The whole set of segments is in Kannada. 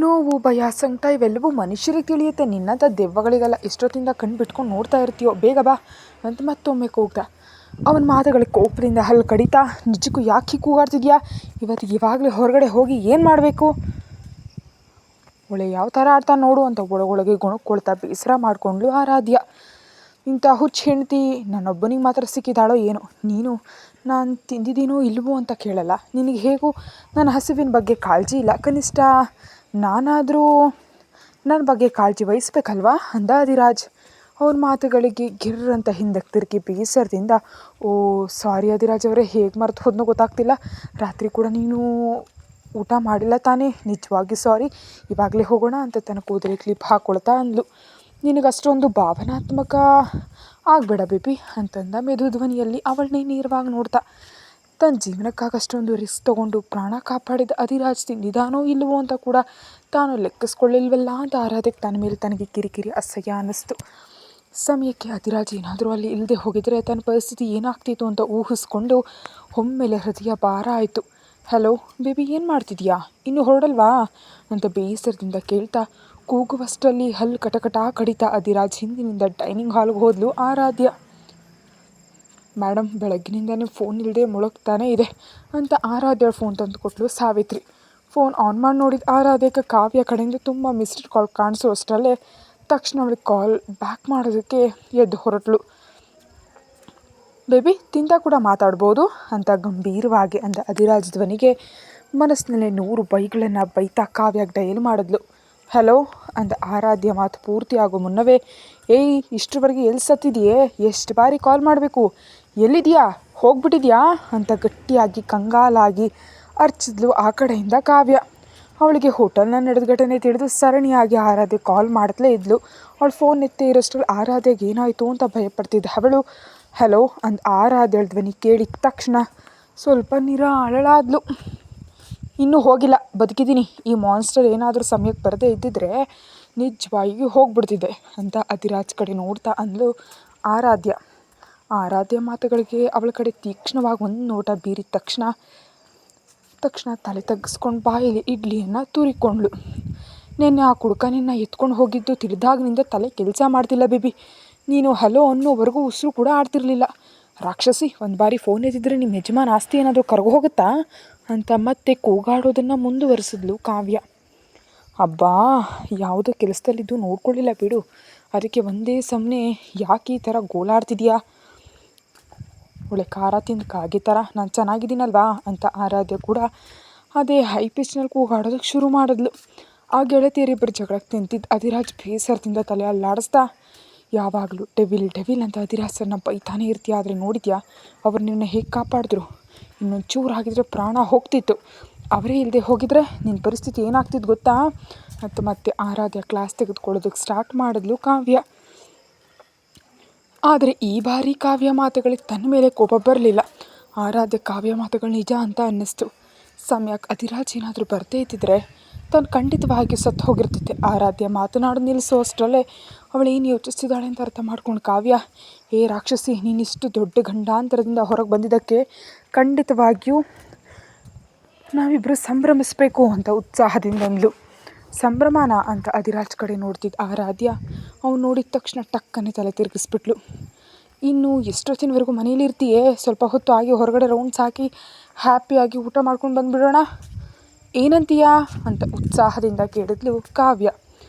ನೋವು, ಭಯ, ಸಂಕಟ ಇವೆಲ್ಲವೂ ಮನುಷ್ಯರಿಗೆ ತಿಳಿಯುತ್ತೆ. ನಿನ್ನಂಥ ದೆವ್ವಗಳಿಗೆಲ್ಲ ಎಷ್ಟೊತ್ತಿಂದ ಕಣ್ಣು ಬಿಟ್ಕೊಂಡು ನೋಡ್ತಾ ಇರ್ತೀಯೋ, ಬೇಗ ಬಾ ಅಂತ ಮತ್ತೊಮ್ಮೆ ಕೂಗ್ದ. ಅವನ ಮಾತುಗಳಿಗೆ ಕೋಪದಿಂದ ಹಲ್ಲು ಕಡಿತಾ, ನಿಜಕ್ಕೂ ಯಾಕೆ ಕೂಗಾಡ್ತಿದ್ಯಾ? ಇವಾಗಲೇ ಹೊರಗಡೆ ಹೋಗಿ ಏನು ಮಾಡಬೇಕು? ಒಳ್ಳೆ ಯಾವ ಥರ ಆಡ್ತಾನೆ ನೋಡು ಅಂತ ಒಳಗೊಳಗೆ ಗೊಣಕ್ಕೊಳ್ತಾ ಬೇಸರ ಮಾಡಿಕೊಂಡ್ಳು ಆರಾಧ್ಯ. ಇಂಥ ಹುಚ್ಚು ಹೆಂಡ್ತಿ ನನ್ನೊಬ್ಬನಿಗೆ ಮಾತ್ರ ಸಿಕ್ಕಿದಾಳೋ ಏನೋ. ನೀನು ನಾನು ತಿಂದಿದ್ದೀನೋ ಇಲ್ವೋ ಅಂತ ಕೇಳಲ್ಲ. ನಿನಗೆ ಹೇಗೂ ನನ್ನ ಹಸಿವಿನ ಬಗ್ಗೆ ಕಾಳಜಿ ಇಲ್ಲ. ಕನಿಷ್ಠ ನಾನಾದರೂ ನನ್ನ ಬಗ್ಗೆ ಕಾಳಜಿ ವಹಿಸ್ಬೇಕಲ್ವಾ ಅಂದ ಅಧಿರಾಜ್. ಅವ್ರ ಮಾತುಗಳಿಗೆ ಗಿರ್ರಂತ ಹಿಂದಕ್ಕೆ ತಿರುಗಿ ಬೇಸರದಿಂದ, ಓ ಸಾರಿ ಅಧಿರಾಜ್ ಅವರೇ, ಹೇಗೆ ಮರೆತು ಹೋದ್ನೋ ಗೊತ್ತಾಗ್ತಿಲ್ಲ. ರಾತ್ರಿ ಕೂಡ ನೀನು ಊಟ ಮಾಡಿಲ್ಲ ತಾನೇ? ನಿಜವಾಗಿ ಸಾರಿ. ಇವಾಗಲೇ ಹೋಗೋಣ ಅಂತ ತನ್ನ ಕೂದಲಿಗೆ ಕ್ಲಿಪ್ ಹಾಕ್ಕೊಳ್ತಾ ಅಂದ್ಲು. ನಿನಗಷ್ಟೊಂದು ಭಾವನಾತ್ಮಕ ಆಗಬೇಡ ಬೇಬಿ ಅಂತಂದ ಮೆದು ಧ್ವನಿಯಲ್ಲಿ ಅವಳನ್ನೇ ನೇರವಾಗಿ ನೋಡ್ತಾ. ತನ್ನ ಜೀವನಕ್ಕಾಗಿ ಅಷ್ಟೊಂದು ರಿಸ್ಕ್ ತೊಗೊಂಡು ಪ್ರಾಣ ಕಾಪಾಡಿದ ಅಧಿರಾಜ್ ತಿಂದಿದ್ದಾನೋ ಇಲ್ಲವೋ ಅಂತ ಕೂಡ ತಾನು ಲೆಕ್ಕಿಸ್ಕೊಳ್ಳಿಲ್ವಲ್ಲ ಅಂತ ಆರಾಧಕ್ಕೆ ತನ್ನ ಮೇಲೆ ತನಗೆ ಕಿರಿಕಿರಿ ಅಸಹ್ಯ ಅನ್ನಿಸ್ತು. ಸಮಯಕ್ಕೆ ಅಧಿರಾಜ್ ಏನಾದರೂ ಅಲ್ಲಿ ಇಲ್ಲದೆ ಹೋಗಿದ್ರೆ ತನ್ನ ಪರಿಸ್ಥಿತಿ ಏನಾಗ್ತಿತ್ತು ಅಂತ ಊಹಿಸ್ಕೊಂಡು ಒಮ್ಮೆಲೆ ಹೃದಯ ಭಾರ ಆಯಿತು. ಹಲೋ ಬೇಬಿ, ಏನು ಮಾಡ್ತಿದ್ಯಾ? ಇನ್ನೂ ಹೊರಡಲ್ವಾ ಅಂತ ಬೇಸರದಿಂದ ಕೇಳ್ತಾ ಕೂಗುವಷ್ಟರಲ್ಲಿ ಹಲ್ಲು ಕಟಕಟ ಕಡಿತಾ ಅಧಿರಾಜ್ ಹಿಂದಿನಿಂದ ಡೈನಿಂಗ್ ಹಾಲ್ಗೆ ಹೋದ್ಲು ಆರಾಧ್ಯ. ಮೇಡಮ್, ಬೆಳಗ್ಗಿನಿಂದನೇ ಫೋನ್ ಇಲ್ಲದೆ ಮುಳುಗ್ತಾನೆ ಇದೆ ಅಂತ ಆರಾಧ್ಯ ಫೋನ್ ತಂದು ಕೊಟ್ಟಳು ಸಾವಿತ್ರಿ. ಫೋನ್ ಆನ್ ಮಾಡಿ ನೋಡಿದ ಆರಾಧ್ಯಕ್ಕೆ ಕಾವ್ಯ ಕಡೆಯಿಂದ ತುಂಬ ಮಿಸ್ಡ್ ಕಾಲ್ ಕಾಣಿಸೋ ತಕ್ಷಣ ಅವಳಿಗೆ ಕಾಲ್ ಬ್ಯಾಕ್ ಮಾಡೋದಕ್ಕೆ ಎದ್ದು ಹೊರಟಳು. ಬೇಬಿ, ತಿಂತ ಕೂಡ ಮಾತಾಡ್ಬೋದು ಅಂತ ಗಂಭೀರವಾಗಿ ಅಂದ ಅಧಿರಾಜ್ ಧ್ವನಿಗೆ ಮನಸ್ಸಿನಲ್ಲೇ 100 ಬೈಗಳನ್ನು ಬೈತಾ ಕಾವ್ಯಾಗೆ ಡಯಲ್ ಮಾಡಿದ್ಲು. ಹಲೋ ಅಂದ ಆರಾಧ್ಯ ಮಾತು ಪೂರ್ತಿ ಆಗೋ ಮುನ್ನವೇ. ಏಯ್, ಇಷ್ಟರವರೆಗೆ ಎಲ್ಲಿ ಸತ್ತಿದೆಯೇ? ಎಷ್ಟು ಬಾರಿ ಕಾಲ್ ಮಾಡಬೇಕು? ಎಲ್ಲಿದೆಯಾ? ಹೋಗ್ಬಿಟ್ಟಿದ್ಯಾ ಅಂತ ಗಟ್ಟಿಯಾಗಿ ಕಂಗಾಲಾಗಿ ಅರ್ಚಿದ್ಲು ಆ ಕಡೆಯಿಂದ ಕಾವ್ಯ. ಅವಳಿಗೆ ಹೋಟೆಲ್ನ ನಡೆದ ಘಟನೆ ತಿಳಿದು ಸರಣಿಯಾಗಿ ಆರಾಧ್ಯ ಕಾಲ್ ಮಾಡ್ತಲೇ ಇದ್ಲು. ಅವಳು ಫೋನ್ ಎತ್ತಿ ಇರೋಷ್ಟರಲ್ಲಿ ಆರಾಧ್ಯಗೆ ಏನಾಯಿತು ಅಂತ ಭಯಪಡ್ತಿದ್ದ ಅವಳು ಹಲೋ ಅಂದ ಆರಾಧ್ಯಳ ಧ್ವನಿ ಕೇಳಿದ ತಕ್ಷಣ ಸ್ವಲ್ಪ ನಿರಾಳಳಾದ್ಲು. ಇನ್ನೂ ಹೋಗಿಲ್ಲ, ಬದುಕಿದ್ದೀನಿ. ಈ ಮಾನ್ಸ್ಟರ್ ಏನಾದರೂ ಸಮಯಕ್ಕೆ ಬರದೇ ಇದ್ದಿದ್ರೆ ನಿಜವಾಗಿಯೂ ಹೋಗ್ಬಿಡ್ತಿದ್ದೆ ಅಂತ ಅಧಿರಾಜ್ ಕಡೆ ನೋಡ್ತಾ ಅಂದ್ಲು ಆರಾಧ್ಯ. ಆರಾಧ್ಯ ಮಾತುಗಳಿಗೆ ಅವಳ ಕಡೆ ತೀಕ್ಷ್ಣವಾಗಿ ಒಂದು ನೋಟ ಬೀರಿದ ತಕ್ಷಣ ತಲೆ ತಗ್ಗಿಸ್ಕೊಂಡು ಬಾಯಲ್ಲಿ ಇಡ್ಲಿಯನ್ನು ತೂರಿಕೊಂಡ್ಳು. ನಿನ್ನೆ ಆ ಕುಡ್ಕ ನಿನ್ನ ಎತ್ಕೊಂಡು ಹೋಗಿದ್ದು ತಿಳಿದಾಗಿನಿಂದ ತಲೆ ಕೆಲಸ ಮಾಡ್ತಿಲ್ಲ ಬೇಬಿ. ನೀನು ಹಲೋ ಅನ್ನೋವರೆಗೂ ಉಸಿರು ಕೂಡ ಆಡ್ತಿರ್ಲಿಲ್ಲ. ರಾಕ್ಷಸಿ, ಒಂದು ಬಾರಿ ಫೋನ್ ಎತ್ತಿದ್ರೆ ನಿಮ್ಮ ಯಜಮಾನ ಆಸ್ತಿ ಏನಾದರೂ ಕರಗು ಹೋಗುತ್ತಾ ಅಂತ ಮತ್ತೆ ಕೂಗಾಡೋದನ್ನು ಮುಂದುವರಿಸಿದ್ಲು ಕಾವ್ಯ. ಅಬ್ಬಾ, ಯಾವುದೋ ಕೆಲಸದಲ್ಲಿದ್ದು ನೋಡ್ಕೊಳ್ಳಿಲ್ಲ ಬಿಡು, ಅದಕ್ಕೆ ಒಂದೇ ಸಮನೆ ಯಾಕೆ ಈ ಥರ ಗೋಳಾಡ್ತಿದ್ಯಾ? ಒಳ್ಳೆ ಖಾರ ತಿಂದು ಕಾಗೆ ಥರ ನಾನು ಚೆನ್ನಾಗಿದ್ದೀನಲ್ವಾ ಅಂತ ಆರಾಧ್ಯ ಕೂಡ ಅದೇ ಹೈ ಪಿಚ್ನಲ್ಲಿ ಕೂಗಾಡೋದಕ್ಕೆ ಶುರು ಮಾಡಿದ್ಲು. ಆ ಗೆಳತಿಯರಿಬ್ಬರು ಜಗಳಕ್ಕೆ ತಿಂತಿದ್ದು ಅಧಿರಾಜ್ ಬೇಸರದಿಂದ ತಲೆ ಅಲ್ಲಾಡಿಸ್ತಾ, ಯಾವಾಗಲೂ ಡೆವಿಲ್ ಅಂತ ಅಧಿರಾಜ್ ಸರ್ನ ಬೈತಾನೆ ಇರ್ತೀಯ, ಆದರೆ ನೋಡಿದ್ಯಾ ಅವ್ರು ನಿನ್ನ ಹೇಗೆ ಕಾಪಾಡಿದ್ರು? ಇನ್ನೊಂದು ಚೂರು ಆಗಿದ್ರೆ ಪ್ರಾಣ ಹೋಗ್ತಿತ್ತು. ಅವರೇ ಇಲ್ಲದೆ ಹೋಗಿದ್ರೆ ನಿನ್ನ ಪರಿಸ್ಥಿತಿ ಏನಾಗ್ತಿತ್ತು ಗೊತ್ತಾ ಅಂತ ಮತ್ತೆ ಆರಾಧ್ಯ ಕ್ಲಾಸ್ ತೆಗೆದುಕೊಳ್ಳೋದಕ್ಕೆ ಸ್ಟಾರ್ಟ್ ಮಾಡಿದ್ಲು ಕಾವ್ಯ. ಆದರೆ ಈ ಬಾರಿ ಕಾವ್ಯ ಮಾತುಗಳಿಗೆ ತನ್ನ ಮೇಲೆ ಕೋಪ ಬರಲಿಲ್ಲ. ಆರಾಧ್ಯ ಕಾವ್ಯ ಮಾತುಗಳು ನಿಜ ಅಂತ ಅನ್ನಿಸ್ತು. ಸಮಯಕ್ಕೆ ಅಧಿರಾಜ್ ಏನಾದರೂ ಬರದೇ ಇದ್ದಿದ್ರೆ ತಾನು ಖಂಡಿತವಾಗಿ ಸತ್ತು ಹೋಗಿರ್ತಿದ್ದೆ. ಆರಾಧ್ಯ ಮಾತನಾಡೋದು ನಿಲ್ಲಿಸೋ ಅಷ್ಟರಲ್ಲೇ ಅವಳೇನು ಯೋಚಿಸ್ತಿದ್ದಾಳೆ ಅಂತ ಅರ್ಥ ಮಾಡ್ಕೊಂಡು ಕಾವ್ಯ, ಏ ರಾಕ್ಷಸಿ, ನೀನಿಷ್ಟು ದೊಡ್ಡ ಗಂಡಾಂತರದಿಂದ ಹೊರಗೆ ಬಂದಿದ್ದಕ್ಕೆ ಖಂಡಿತವಾಗಿಯೂ ನಾವಿಬ್ಬರು ಸಂಭ್ರಮಿಸಬೇಕು ಅಂತ ಉತ್ಸಾಹದಿಂದ ಅಂದ್ಲು. ಸಂಭ್ರಮನ ಅಂತ ಅಧಿರಾಜ್ ಕಡೆ ನೋಡ್ತಿದ್ದ ಆರಾಧ್ಯ ಅವ್ನು ನೋಡಿದ ತಕ್ಷಣ ಟಕ್ಕನೆ ತಲೆ ತಿರುಗಿಸ್ಬಿಟ್ಲು. ಇನ್ನು ಎಷ್ಟೊತ್ತಿನವರೆಗೂ ಮನೇಲಿ ಇರ್ತೀಯೇ? ಸ್ವಲ್ಪ ಹೊತ್ತು ಆಗಿ ಹೊರಗಡೆ ರೌಂಡ್ಸ್ ಹಾಕಿ ಹ್ಯಾಪಿಯಾಗಿ ಊಟ ಮಾಡ್ಕೊಂಡು ಬಂದುಬಿಡೋಣ, ಏನಂತೀಯಾ ಅಂತ ಉತ್ಸಾಹದಿಂದ ಕೇಳಿದ್ಲು ಕಾವ್ಯ.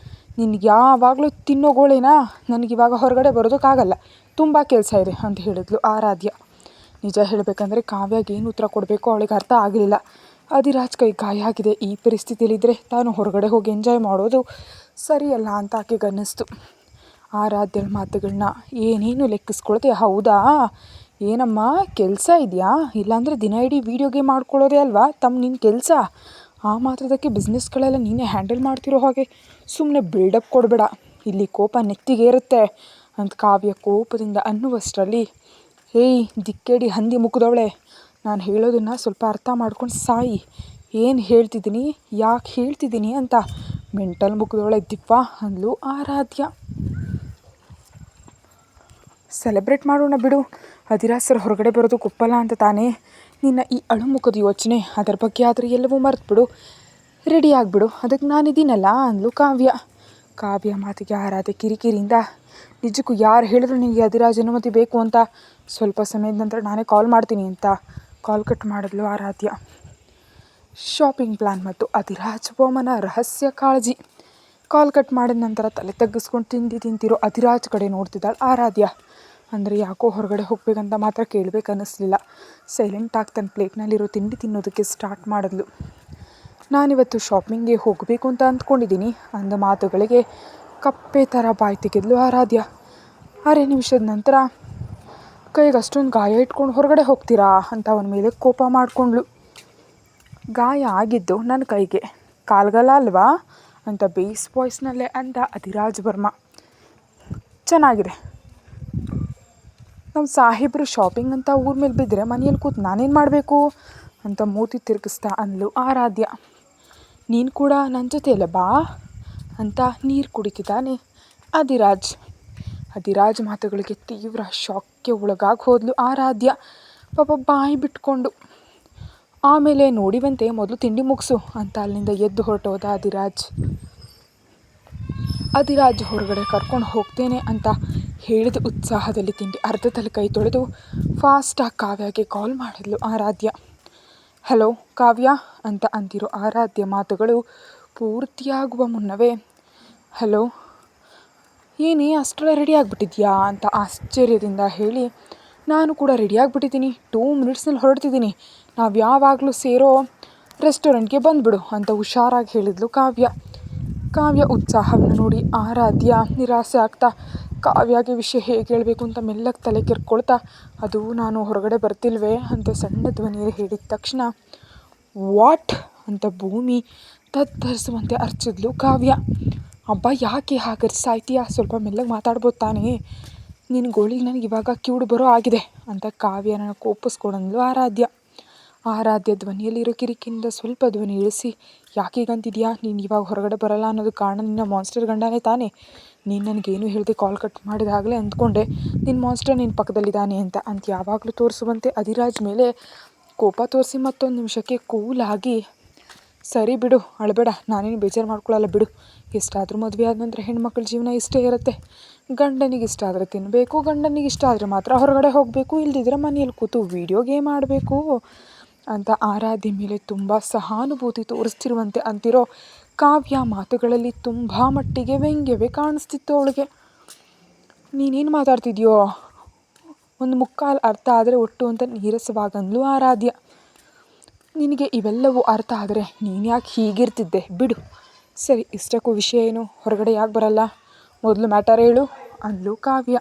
ನಿನಗೆ ಯಾವಾಗಲೂ ತಿನ್ನೋ ಗೋಳೇನಾ? ನನಗಿವಾಗ ಹೊರಗಡೆ ಬರೋದಕ್ಕಾಗಲ್ಲ, ತುಂಬ ಕೆಲಸ ಇದೆ ಅಂತ ಹೇಳಿದ್ಲು ಆರಾಧ್ಯ. ನಿಜ ಹೇಳಬೇಕಂದ್ರೆ ಕಾವ್ಯಾಗೆ ಏನು ಉತ್ತರ ಕೊಡಬೇಕು ಅವಳಿಗೆ ಅರ್ಥ ಆಗಲಿಲ್ಲ. ಅಧಿರಾಜ್ ಕೈ ಗಾಯ ಆಗಿದೆ, ಈ ಪರಿಸ್ಥಿತಿಯಲ್ಲಿದ್ದರೆ ತಾನು ಹೊರಗಡೆ ಹೋಗಿ ಎಂಜಾಯ್ ಮಾಡೋದು ಸರಿಯಲ್ಲ ಅಂತ ಆಕೆಗೆ ಅನ್ನಿಸ್ತು. ಆರಾಧ್ಯಳ ಮಾತುಗಳನ್ನ ಏನೇನು ಲೆಕ್ಕಿಸ್ಕೊಳ್ದೆ, ಹೌದಾ ಏನಮ್ಮ ಕೆಲಸ ಇದೆಯಾ? ಇಲ್ಲಾಂದರೆ ದಿನ ಇಡೀ ವೀಡಿಯೋ ಗೇಮ್ ಮಾಡ್ಕೊಳ್ಳೋದೇ ಅಲ್ವಾ ನಿನ್ನ ಕೆಲಸ? ಆ ಮಾತ್ರದಕ್ಕೆ ಬಿಸ್ನೆಸ್ಗಳೆಲ್ಲ ನೀನೇ ಹ್ಯಾಂಡಲ್ ಮಾಡ್ತಿರೋ ಹಾಗೆ ಸುಮ್ಮನೆ ಬಿಲ್ಡಪ್ ಕೊಡಬೇಡ, ಇಲ್ಲಿ ಕೋಪ ನೆತ್ತಿಗೇರುತ್ತೆ ಅಂತ ಕಾವ್ಯ ಕೋಪದಿಂದ ಅನ್ನುವಷ್ಟರಲ್ಲಿ, ಹೇಯ್ ದಿಕ್ಕೇಡಿ ಹಂದಿ ಮುಗಿದವಳೆ, ನಾನು ಹೇಳೋದನ್ನು ಸ್ವಲ್ಪ ಅರ್ಥ ಮಾಡ್ಕೊಂಡು ಸಾಯಿ. ಏನು ಹೇಳ್ತಿದ್ದೀನಿ, ಯಾಕೆ ಹೇಳ್ತಿದ್ದೀನಿ ಅಂತ ಮೆಂಟಲ್ ಮುಗಿದವಳೆ ದಿಪ್ಪ ಅಂದ್ಲು ಆರಾಧ್ಯ. ಸೆಲೆಬ್ರೇಟ್ ಮಾಡೋಣ ಬಿಡು, ಅಧಿರಾಜ್ ಸರ್ ಹೊರಗಡೆ ಬರೋದು ಒಪ್ಪಲ್ಲ ಅಂತ ತಾನೇ ನಿನ್ನ ಈ ಅಳುಮುಖದ ಯೋಚನೆ. ಅದರ ಬಗ್ಗೆ ಆದರೆ ಎಲ್ಲವೂ ಮರೆತು ಬಿಡು. ರೆಡಿ ಆಗಿಬಿಡು, ಅದಕ್ಕೆ ನಾನಿದ್ದೀನಲ್ಲ ಅಂದ್ಲು ಕಾವ್ಯ ಮಾತಿಗೆ ಆರಾಧ್ಯ ಕಿರಿಕಿರಿಯಿಂದ ನಿಜಕ್ಕೂ ಯಾರು ಹೇಳಿದ್ರು ನಿನಗೆ ಅಧಿರಾಜ್ ಅನುಮತಿ ಬೇಕು ಅಂತ? ಸ್ವಲ್ಪ ಸಮಯದ ನಂತರ ನಾನೇ ಕಾಲ್ ಮಾಡ್ತೀನಿ ಅಂತ ಕಾಲ್ ಕಟ್ ಮಾಡಿದ್ಲು ಆರಾಧ್ಯ. ಶಾಪಿಂಗ್ ಪ್ಲ್ಯಾನ್ ಮತ್ತು ಅಧಿರಾಜ್ ಬೋಮನ ರಹಸ್ಯ ಕಾಳಜಿ. ಕಾಲ್ ಕಟ್ ಮಾಡಿದ ನಂತರ ತಲೆ ತಗ್ಗಿಸ್ಕೊಂಡು ತಿಂತಿರೋ ಅಧಿರಾಜ್ ಕಡೆ ನೋಡ್ತಿದ್ದಾಳೆ ಆರಾಧ್ಯ. ಅಂದರೆ ಯಾಕೋ ಹೊರಗಡೆ ಹೋಗ್ಬೇಕಂತ ಮಾತ್ರ ಕೇಳಬೇಕನ್ನಿಸ್ಲಿಲ್ಲ. ಸೈಲೆಂಟಾಗಿ ತನ್ನ ಪ್ಲೇಟ್ನಲ್ಲಿರೋ ತಿಂಡಿ ತಿನ್ನೋದಕ್ಕೆ ಸ್ಟಾರ್ಟ್ ಮಾಡಿದ್ಲು. ನಾನಿವತ್ತು ಶಾಪಿಂಗ್ಗೆ ಹೋಗಬೇಕು ಅಂತ ಅಂದ್ಕೊಂಡಿದ್ದೀನಿ ಅಂದ ಮಾತುಗಳಿಗೆ ಕಪ್ಪೆ ಥರ ಬಾಯಿ ತೆಗೆದ್ಲು ಆರಾಧ್ಯ. 6 ನಿಮಿಷದ ನಂತರ ಕೈಗೆ ಅಷ್ಟೊಂದು ಗಾಯ ಇಟ್ಕೊಂಡು ಹೊರಗಡೆ ಹೋಗ್ತೀರಾ ಅಂತ ಅವನ ಮೇಲೆ ಕೋಪ ಮಾಡಿಕೊಂಡ್ಳು. ಗಾಯ ಆಗಿದ್ದು ನನ್ನ ಕೈಗೆ, ಕಾಲ್ಗಲ್ಲ ಅಲ್ವಾ ಅಂತ ಬೇಸ್ ವಾಯ್ಸ್ನಲ್ಲೇ ಅಂದ ಅಧಿರಾಜ್ ವರ್ಮ. ಚೆನ್ನಾಗಿದೆ, ನಮ್ಮ ಸಾಹೇಬರು ಶಾಪಿಂಗ್ ಅಂತ ಊರ ಮೇಲೆ ಬಿದ್ದರೆ ಮನೆಯಲ್ಲಿ ಕೂತು ನಾನೇನು ಮಾಡಬೇಕು ಅಂತ ಮೂತಿ ತಿರುಗಿಸ್ತಾ ಅಂದ್ಲು ಆರಾಧ್ಯ. ನೀನು ಕೂಡ ನನ್ನ ಜೊತೆಯಲ್ಲ ಬಾ ಅಂತ ನೀರು ಕುಡಿತಿದ್ದಾನೆ ಅಧಿರಾಜ್ ಮಾತುಗಳಿಗೆ ತೀವ್ರ ಶಾಕ್ಗೆ ಒಳಗಾಗಿ ಹೋದ್ಲು ಆರಾಧ್ಯ, ಪಾಪ ಬಾಯಿ ಬಿಟ್ಕೊಂಡು. ಆಮೇಲೆ ನೋಡಿವಂತೆ ಮೊದಲು ತಿಂಡಿ ಮುಗಿಸು ಅಂತ ಅಲ್ಲಿಂದ ಎದ್ದು ಹೊರಟೋದ ಅಧಿರಾಜ್ ಹೊರಗಡೆ ಕರ್ಕೊಂಡು ಹೋಗ್ತೇನೆ ಅಂತ ಹೇಳಿದ ಉತ್ಸಾಹದಲ್ಲಿ ತಿಂಡಿ ಅರ್ಧದಲ್ಲಿ ಕೈ ತೊಳೆದು ಫಾಸ್ಟಾಗಿ ಕಾವ್ಯಗೆ ಕಾಲ್ ಮಾಡಿದ್ಲು ಆರಾಧ್ಯ. ಹಲೋ ಕಾವ್ಯ ಅಂತ ಅಂತಿರೋ ಆರಾಧ್ಯ ಮಾತುಗಳು ಪೂರ್ತಿಯಾಗುವ ಮುನ್ನವೇ ಹಲೋ ಏನೇ ಅಷ್ಟರಲ್ಲೇ ರೆಡಿ ಆಗಿಬಿಟ್ಟಿದ್ಯಾ ಅಂತ ಆಶ್ಚರ್ಯದಿಂದ ಹೇಳಿ, ನಾನು ಕೂಡ ರೆಡಿ ಆಗಿಬಿಟ್ಟಿದ್ದೀನಿ, 2 ಮಿನಿಟ್ಸ್ನಲ್ಲಿ ಹೊರಡ್ತಿದ್ದೀನಿ, ನಾವು ಯಾವಾಗಲೂ ಸೇರೋ ರೆಸ್ಟೋರೆಂಟ್ಗೆ ಬಂದುಬಿಡು ಅಂತ ಹುಷಾರಾಗಿ ಹೇಳಿದ್ಲು ಕಾವ್ಯ ಉತ್ಸಾಹವನ್ನು ನೋಡಿ ಆರಾಧ್ಯ ನಿರಾಸೆ ಆಗ್ತಾ ಕಾವ್ಯಗೆ ವಿಷಯ ಹೇಗೆ ಹೇಳಬೇಕು ಅಂತ ಮೆಲ್ಲಗೆ ತಲೆ ಕೆರ್ಕೊಳ್ತಾ, ಅದು ನಾನು ಹೊರಗಡೆ ಬರ್ತಿಲ್ವೇ ಅಂತ ಸಣ್ಣ ಧ್ವನಿಯಲ್ಲಿ ಹೇಳಿದ ತಕ್ಷಣ ವಾಟ್ ಅಂತ ಭೂಮಿ ತತ್ತರಿಸುವಂತೆ ಅರ್ಚಿದ್ಲು ಕಾವ್ಯ. ಅಬ್ಬಾ ಯಾಕೆ ಹಾಗೆ ಸಾಯ್ತೀಯಾ, ಸ್ವಲ್ಪ ಮೆಲ್ಲಗೆ ಮಾತಾಡ್ಬೋದು ತಾನೇ, ನಿನ್ನ ಗೋಳಿಗೆ ನನಗೆ ಇವಾಗ ಕಿವುಡು ಬರೋ ಆಗಿದೆ ಅಂತ ಕಾವ್ಯನ ಕೋಪಿಸ್ಕೊಂಡಂದ್ಲು ಆರಾಧ್ಯ ಧ್ವನಿಯಲ್ಲಿರೋ ಕಿರಿಕಿನಿಂದ ಸ್ವಲ್ಪ ಧ್ವನಿ ಇಳಿಸಿ, ಯಾಕೀಗಂತಿದ್ಯಾ, ನೀನು ಇವಾಗ ಹೊರಗಡೆ ಬರಲ್ಲ ಅನ್ನೋದು ಕಾರಣ ನಿನ್ನ ಮಾನ್ಸ್ಟರ್ ಗಂಡನೇ ತಾನೇ, ನೀನು ನನಗೇನು ಹೇಳಿದೆ ಕಾಲ್ ಕಟ್ ಮಾಡಿದಾಗಲೇ ಅಂದ್ಕೊಂಡೆ ನಿನ್ನ ಮಾನ್ಸ್ಟರ್ ನಿನ್ನ ಪಕ್ಕದಲ್ಲಿದ್ದಾನೆ ಅಂತ ಯಾವಾಗಲೂ ತೋರಿಸುವಂತೆ ಅಧಿರಾಜ್ ಮೇಲೆ ಕೋಪ ತೋರಿಸಿ ಮತ್ತೊಂದು ನಿಮಿಷಕ್ಕೆ ಕೂಲಾಗಿ, ಸರಿ ಬಿಡು ಅಳಬೇಡ, ನಾನೇನು ಬೇಜಾರು ಮಾಡ್ಕೊಳ್ಳಲ್ಲ ಬಿಡು, ಎಷ್ಟಾದರೂ ಮದುವೆ ಆದ ನಂತರ ಹೆಣ್ಮಕ್ಳ ಜೀವನ ಇಷ್ಟೇ ಇರುತ್ತೆ, ಗಂಡನಿಗೆ ಇಷ್ಟ ಆದರೆ ತಿನ್ನಬೇಕು, ಗಂಡನಿಗೆ ಇಷ್ಟ ಆದರೆ ಮಾತ್ರ ಹೊರಗಡೆ ಹೋಗಬೇಕು, ಇಲ್ದಿದ್ರೆ ಮನೆಯಲ್ಲಿ ಕೂತು ವೀಡಿಯೋ ಗೇಮ್ ಆಡಬೇಕು ಅಂತ ಆರಾಧ್ಯ ಮೇಲೆ ತುಂಬ ಸಹಾನುಭೂತಿ ತೋರಿಸ್ತಿರುವಂತೆ ಅಂತಿರೋ ಕಾವ್ಯ ಮಾತುಗಳಲ್ಲಿ ತುಂಬ ಮಟ್ಟಿಗೆ ವ್ಯಂಗ್ಯವೇ ಕಾಣಿಸ್ತಿತ್ತು ಅವಳಿಗೆ. ನೀನೇನು ಮಾತಾಡ್ತಿದ್ಯೋ, ಒಂದು ಮುಕ್ಕಾಲು ಅರ್ಥ ಆದರೆ ಒಟ್ಟು ಅಂತ ನೀರಸವಾಗಂದ್ಲು ಆರಾಧ್ಯ. ನಿನಗೆ ಇವೆಲ್ಲವೂ ಅರ್ಥ ಆದರೆ ನೀನು ಯಾಕೆ ಹೀಗಿರ್ತಿದ್ದೆ ಬಿಡು, ಸರಿ ಇಷ್ಟಕ್ಕೂ ವಿಷಯ ಏನು, ಹೊರಗಡೆ ಯಾಕೆ ಬರಲ್ಲ, ಮೊದಲು ಮ್ಯಾಟರ್ ಹೇಳು ಅಂದ್ಲು ಕಾವ್ಯ.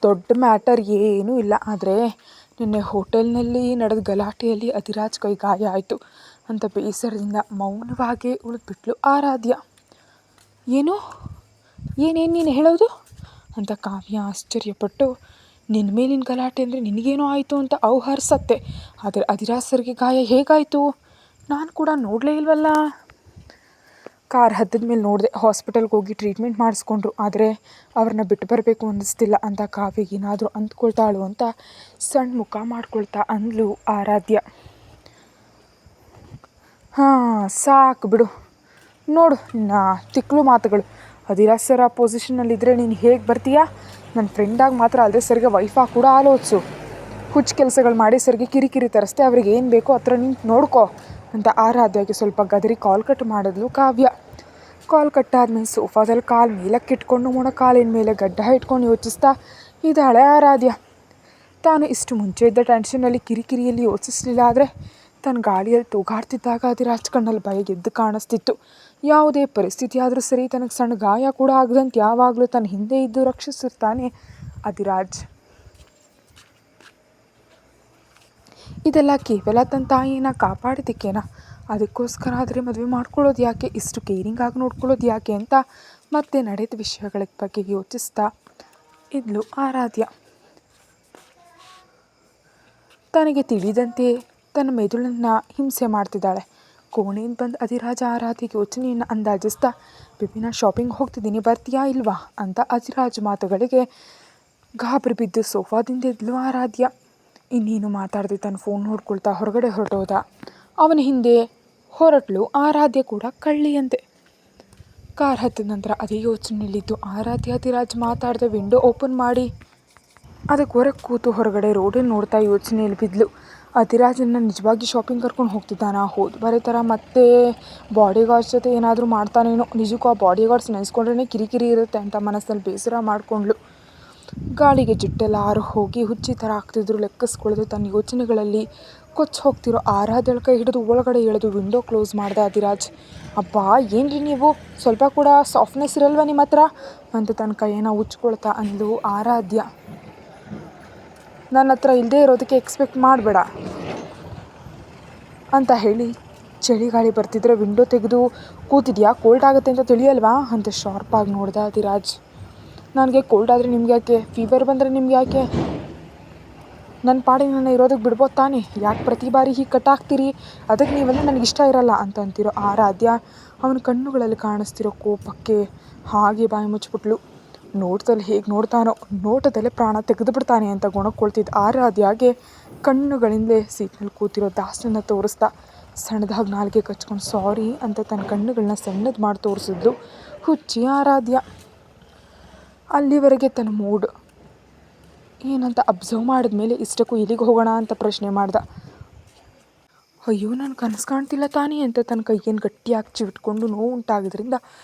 ದೊಡ್ಡ ಮ್ಯಾಟರ್ ಏನೂ ಇಲ್ಲ, ಆದರೆ ನಿನ್ನೆ ಹೋಟೆಲ್ನಲ್ಲಿ ನಡೆದ ಗಲಾಟೆಯಲ್ಲಿ ಅಧಿರಾಜ್ ಕೈ ಗಾಯ ಆಯಿತು ಅಂತ ಬೇಸರದಿಂದ ಮೌನವಾಗೇ ಉಳಿದ್ಬಿಟ್ಲು ಆರಾಧ್ಯ. ಏನೇನು ನೀನು ಹೇಳೋದು ಅಂತ ಕಾವ್ಯ ಆಶ್ಚರ್ಯಪಟ್ಟು, ನಿನ್ನ ಮೇಲಿನ ಗಲಾಟೆ ಅಂದರೆ ನಿನಗೇನೋ ಆಯಿತು ಅಂತ ಹರಿಸತ್ತೆ, ಆದರೆ ಅಧಿರಾಜ್ ಸರ್ಗೆ ಗಾಯ ಹೇಗಾಯಿತು, ನಾನು ಕೂಡ ನೋಡಲೇ ಇಲ್ವಲ್ಲ. ಕಾರ್ ಹತ್ತದ ಮೇಲೆ ನೋಡಿದೆ, ಹಾಸ್ಪಿಟಲ್ಗೆ ಹೋಗಿ ಟ್ರೀಟ್ಮೆಂಟ್ ಮಾಡಿಸ್ಕೊಂಡ್ರು, ಆದರೆ ಅವ್ರನ್ನ ಬಿಟ್ಟು ಬರಬೇಕು ಅನ್ನಿಸ್ತಿಲ್ಲ ಅಂತ ಕಾವ್ಯಗೆ ಏನಾದರೂ ಅಂದ್ಕೊಳ್ತಾಳು ಅಂತ ಸಣ್ಣ ಮುಖ ಮಾಡ್ಕೊಳ್ತಾ ಅಂದ್ಲು ಆರಾಧ್ಯ. ಸಾಕು ಬಿಡು, ನೋಡು ನಿನ್ನ ತಿಕ್ಲು ಮಾತುಗಳು, ಅಧಿರಾಜ್ ಸರ್ ಆ ಪೊಸಿಷನ್ನಲ್ಲಿದ್ದರೆ ನೀನು ಹೇಗೆ ಬರ್ತೀಯಾ, ನನ್ನ ಫ್ರೆಂಡಾಗಿ ಮಾತ್ರ ಅಲ್ಲದೆ ಸರ್ಗೆ ವೈಫಾಗಿ ಕೂಡ ಆಲೋಚಿಸು, ಹುಚ್ಚು ಕೆಲಸಗಳು ಮಾಡಿ ಸರ್ಗೆ ಕಿರಿಕಿರಿ ತರಿಸ್ತೆ, ಅವ್ರಿಗೆ ಏನು ಬೇಕೋ ಹತ್ರ ನಿಂತು ನೋಡ್ಕೋ ಅಂತ ಆರಾಧ್ಯಗೆ ಸ್ವಲ್ಪ ಗದರಿ ಕಾಲ್ ಕಟ್ ಮಾಡಿದ್ಲು ಕಾವ್ಯ. ಕಾಲ್ ಕಟ್ಟಾದ್ಮೇಲೆ ಸೋಫಾದಲ್ಲಿ ಕಾಲು ಮೇಲಕ್ಕೆ ಇಟ್ಕೊಂಡು ಮೊಣಕಾಲಿನ ಮೇಲೆ ಗಡ್ಡ ಇಟ್ಕೊಂಡು ಯೋಚಿಸ್ತಾ ಇದ್ದಾಳೆ ಆರಾಧ್ಯ. ತಾನು ಇಷ್ಟು ಮುಂಚೆ ಇದ್ದ ಟೆನ್ಷನಲ್ಲಿ ಕಿರಿಕಿರಿಯಲ್ಲಿ ಯೋಚಿಸಲಿಲ್ಲ, ಆದರೆ ತನ್ನ ಗಾಳಿಯಲ್ಲಿ ತೂಗಾಡ್ತಿದ್ದಾಗ ಅಧಿರಾಜ್ ಕಣ್ಣಲ್ಲಿ ಭಯ ಗೆದ್ದು ಕಾಣಿಸ್ತಿತ್ತು. ಯಾವುದೇ ಪರಿಸ್ಥಿತಿ ಆದರೂ ಸರಿ ತನಗೆ ಸಣ್ಣ ಗಾಯ ಕೂಡ ಆಗದಂತೆ ಯಾವಾಗಲೂ ತನ್ನ ಹಿಂದೆ ಇದ್ದು ರಕ್ಷಿಸಿರ್ತಾನೆ ಅಧಿರಾಜ್. ಇದೆಲ್ಲ ಕೇವಲ ತನ್ನ ತಾಯಿನ ಕಾಪಾಡಿದ್ದಕ್ಕೇನ, ಅದಕ್ಕೋಸ್ಕರ ಆದರೆ ಮದುವೆ ಮಾಡ್ಕೊಳ್ಳೋದು ಯಾಕೆ, ಇಷ್ಟು ಕೇರಿಂಗಾಗಿ ನೋಡ್ಕೊಳ್ಳೋದು ಯಾಕೆ ಅಂತ ಮತ್ತೆ ನಡೆದ ವಿಷಯಗಳ ಬಗ್ಗೆ ಯೋಚಿಸ್ತಾ ಇದ್ಲು ಆರಾಧ್ಯ. ತನಗೆ ತಿಳಿದಂತೆ ತನ್ನ ಮೆದುಳನ್ನು ಹಿಂಸೆ ಮಾಡ್ತಿದ್ದಾಳೆ. ಕೋಣೆಯಿಂದ ಬಂದು ಅಧಿರಾಜ ಆರಾಧ್ಯಗೆ ಯೋಚನೆಯನ್ನು ಅಂದಾಜಿಸ್ತಾ, ಬಿಪಿನ ಶಾಪಿಂಗ್ ಹೋಗ್ತಿದ್ದೀನಿ, ಬರ್ತೀಯಾ ಇಲ್ವಾ ಅಂತ ಅಧಿರಾಜ್ ಮಾತುಗಳಿಗೆ ಗಾಬರಿ ಬಿದ್ದು ಸೋಫಾದಿಂದ ಇದ್ಲು ಆರಾಧ್ಯ. ಇನ್ನೇನು ಮಾತಾಡದೆ ತನ್ನ ಫೋನ್ ನೋಡ್ಕೊಳ್ತಾ ಹೊರಗಡೆ ಹೊರಟೋದ. ಅವನ ಹಿಂದೆ ಹೊರಟ್ಲು. ಆರಾಧ್ಯ ಕೂಡ ಕಳ್ಳಿಯಂತೆ. ಕಾರ್ ಹತ್ತಿದ ನಂತರ ಅದೇ ಯೋಚನೆಯಲ್ಲಿದ್ದು ಆರಾಧ್ಯ ಅಧಿರಾಜ್ ಮಾತಾಡದೆ ವಿಂಡೋ ಓಪನ್ ಮಾಡಿ ಅದಕ್ಕೆ ಹೊರಗೆ ಕೂತು ಹೊರಗಡೆ ರೋಡನ್ನು ನೋಡ್ತಾ ಯೋಚನೆಯಲ್ಲಿ ಬಿದ್ಲು. ಅಧಿರಾಜನ್ನ ನಿಜವಾಗಿ ಶಾಪಿಂಗ್ ಕರ್ಕೊಂಡು ಹೋಗ್ತಿದ್ದಾನ? ಹೋದ ಬರೋ ಥರ ಮತ್ತೆ ಬಾಡಿ ಗಾರ್ಡ್ಸ್ ಜೊತೆ ಏನಾದರೂ ಮಾಡ್ತಾನೇನೋ. ನಿಜಕ್ಕೂ ಆ ಬಾಡಿ ಗಾರ್ಡ್ಸ್ ನೆನೆಸ್ಕೊಂಡ್ರೇ ಕಿರಿಕಿರಿ ಇರುತ್ತೆ ಅಂತ ಮನಸ್ಸಲ್ಲಿ ಬೇಸರ ಮಾಡಿಕೊಂಡ್ಳು. ಗಾಳಿಗೆ ಜಿಟ್ಟೆಲ್ಲ ಆರು ಹೋಗಿ ಹುಚ್ಚಿ ಥರ ಆಗ್ತಿದ್ರು ಲೆಕ್ಕಿಸ್ಕೊಳ್ಳೋದು ತನ್ನ ಯೋಚನೆಗಳಲ್ಲಿ ಕೊಚ್ಚಿ ಹೋಗ್ತಿರೋ ಆರಾಧ್ಯಳ ಕೈ ಹಿಡಿದು ಒಳಗಡೆ ಎಳೆದು ವಿಂಡೋ ಕ್ಲೋಸ್ ಮಾಡ್ದೆ ಅಧಿರಾಜ್. ಅಬ್ಬಾ ಏನ್ರಿ ನೀವು, ಸ್ವಲ್ಪ ಕೂಡ ಸಾಫ್ಟ್ನೆಸ್ ಇರಲ್ವ ನಿಮ್ಮ ಹತ್ರ ಅಂತ ತನ್ನ ಕೈಯನ್ನು ಉಚ್ಕೊಳ್ತಾ ಅಂದ್ಲು ಆರಾಧ್ಯ. ನನ್ನ ಹತ್ರ ಇಲ್ಲದೇ ಇರೋದಕ್ಕೆ ಎಕ್ಸ್ಪೆಕ್ಟ್ ಮಾಡಬೇಡ ಅಂತ ಹೇಳಿ ಚಳಿಗಾಳಿ ಬರ್ತಿದ್ರೆ ವಿಂಡೋ ತೆಗೆದು ಕೂತಿದ್ಯಾ, ಕೋಲ್ಡ್ ಆಗುತ್ತೆ ಅಂತ ತಿಳಿಯಲ್ವಾ ಅಂತ ಶಾರ್ಪಾಗಿ ನೋಡ್ದೆ ಅಧಿರಾಜ್. ನನಗೆ ಕೋಲ್ಡ್ ಆದರೆ ನಿಮ್ಗೆ ಯಾಕೆ, ಫೀವರ್ ಬಂದರೆ ನಿಮ್ಗೆ ಯಾಕೆ, ನನ್ನ ಪಾಡಿಗೆ ನನ್ನ ಇರೋದಕ್ಕೆ ಬಿಡ್ಬೋದು ತಾನೇ, ಯಾಕೆ ಪ್ರತಿ ಬಾರಿ ಹೀಗೆ ಕಟ್ಟಾಗ್ತೀರಿ, ಅದಕ್ಕೆ ನೀವೆಲ್ಲ ನನಗಿಷ್ಟ ಇರಲ್ಲ ಅಂತ ಅಂತಿರೋ ಆರಾಧ್ಯ ಅವನ ಕಣ್ಣುಗಳಲ್ಲಿ ಕಾಣಿಸ್ತಿರೋ ಕೋಪಕ್ಕೆ ಹಾಗೆ ಬಾಯಿ ಮುಚ್ಚಿಬಿಟ್ಲು. ನೋಟದಲ್ಲಿ ಹೇಗೆ ನೋಡ್ತಾನೋ, ನೋಟದಲ್ಲೇ ಪ್ರಾಣ ತೆಗೆದು ಬಿಡ್ತಾನೆ ಅಂತ ಗೊಣಕೊಳ್ತಿದ್ದ ಆರಾಧ್ಯಾಗೆ ಕಣ್ಣುಗಳಿಂದಲೇ ಸೀಟ್ನಲ್ಲಿ ಕೂತಿರೋ ದಾಸನನ್ನು ತೋರಿಸ್ತಾ ಸಣ್ಣದಾಗಿ ನಾಲ್ಗೆ ಕಚ್ಕೊಂಡು ಸಾರಿ ಅಂತ ತನ್ನ ಕಣ್ಣುಗಳನ್ನ ಸಣ್ಣದು ಮಾಡಿ ತೋರಿಸಿದ್ಲು ಹುಚ್ಚಿ ಆರಾಧ್ಯ. ಅಲ್ಲಿವರೆಗೆ ತನ್ನ ಮೂಡ್ ಏನಂತ ಅಬ್ಸರ್ವ್ ಮಾಡಿದ್ಮೇಲೆ ಇಷ್ಟಕ್ಕೂ ಇಲ್ಲಿಗೆ ಹೋಗೋಣ ಅಂತ ಪ್ರಶ್ನೆ ಮಾಡ್ದ. ಅಯ್ಯೋ ನಾನು ಕನಸು ಕಾಣ್ತಿಲ್ಲ ತಾನೇ ಅಂತ ತನ್ನ ಕೈಯನ್ನು ಗಟ್ಟಿಯಾಗಿ ಚಿವಿಟ್ಕೊಂಡು ನೋವು ಉಂಟಾಗೋದ್ರಿಂದ